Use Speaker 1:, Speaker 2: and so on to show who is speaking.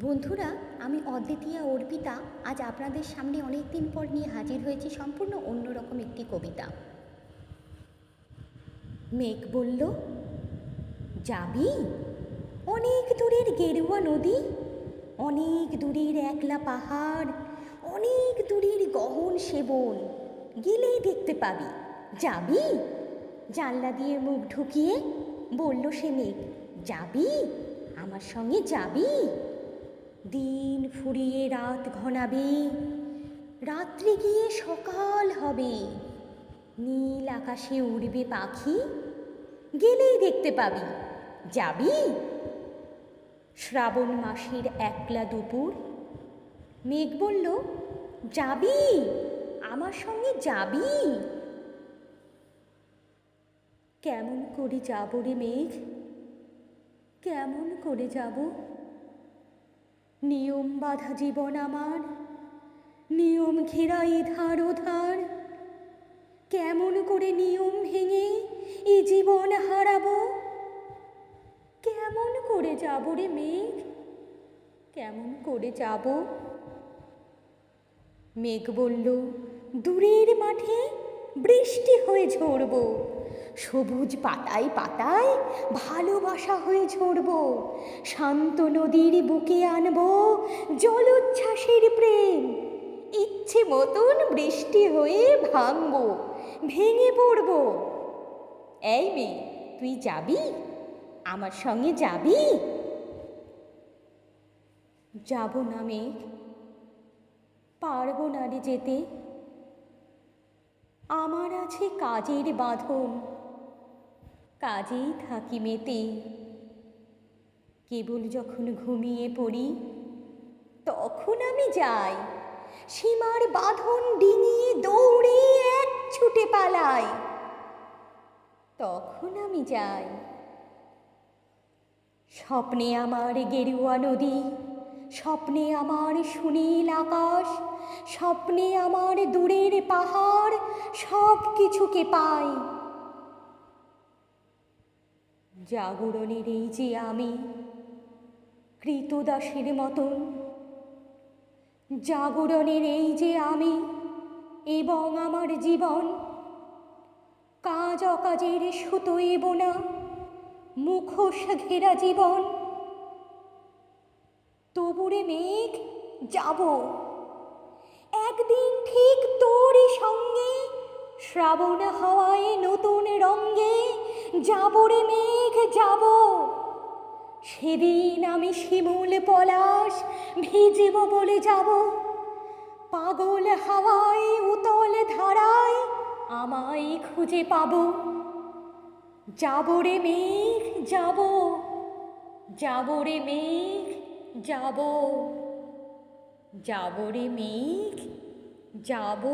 Speaker 1: বন্ধুরা, আমি অদ্বিতীয়া অর্পিতা আজ আপনাদের সামনে অনেক দিন পর নিয়ে হাজির হয়েছি সম্পূর্ণ অন্যরকম একটি কবিতা। মেঘ বলল, যাবি অনেক দূরের গেরুয়া নদী, অনেক দূরের একলা পাহাড়, অনেক দূরের গহন সেবন, গেলেই দেখতে পাবি। যাবি? জানলা দিয়ে মুখ ঢুকিয়ে বলল সে মেঘ, যাবি আমার সঙ্গে যাবি? দিন ফুরিয়ে রাত ঘনাবে, রাত্রি গিয়ে সকাল হবে, নীল আকাশে উড়বে পাখি, গেলেই দেখতে পাবি। যাবি? শ্রাবণ মাসের একলা দুপুর। মেঘ বলল, যাবি আমার সঙ্গে যাবি? কেমন করে যাব রে মেঘ, কেমন করে যাব? নিয়ম বাঁধা জীবন আমার, নিয়ম ঘেরা এধার ওধার, কেমন করে নিয়ম ভেঙে এই জীবন হারাবো? কেমন করে যাব রে মেঘ, কেমন করে যাব? মেঘ বলল, দূরের মাঠে বৃষ্টি হয়ে ঝরব, সবুজ পাতায় পাতায় ভালোবাসা হয়ে ঝরব, শান্ত নদীর বুকে আনব জলোচ্ছ্বাসের প্রেম, ইচ্ছে মতন বৃষ্টি হয়ে ভাঙব, ভেঙে পড়ব। এই মেয়ে, তুই যাবি আমার সঙ্গে যাবি? যাব না মেঘ, পারবো না রে যেতে, আমার আছে কাজের বাঁধন, কাজেই থাকি মেতে। কেবল যখন ঘুমিয়ে পড়ি তখন আমি যাই, সীমার বাঁধন ডিঙিয়ে দৌড়ে এক ছুটে পালাই, তখন আমি যাই। স্বপ্নে আমার গেরুয়া নদী, স্বপ্নে আমার সুনীল আকাশ, স্বপ্নে আমার দূরের পাহাড়, সব কিছুকে পাই। জাগরণের এই যে আমি কৃতদাসের মতন, জাগরণের এই যে আমি এবং আমার জীবন, কাজ অকাজের সুতোয় বোনা মুখোশ ঘেরা জীবন। তবুরে মেঘ, যাব একদিন ঠিক তোরই সঙ্গে, শ্রাবণ হাওয়ায় নতুন রঙ্গে। যাব রে মেঘ, যাব, সেদিন আমি শিমুল পলাশ ভিজিব বলে যাব, পাগল হাওয়ায় উতল ধারায় আমায় খুঁজে পাব। যাব রে মেঘ, যাব, যাব রে মেঘ, যাব, যাব রে মেঘ, যাব।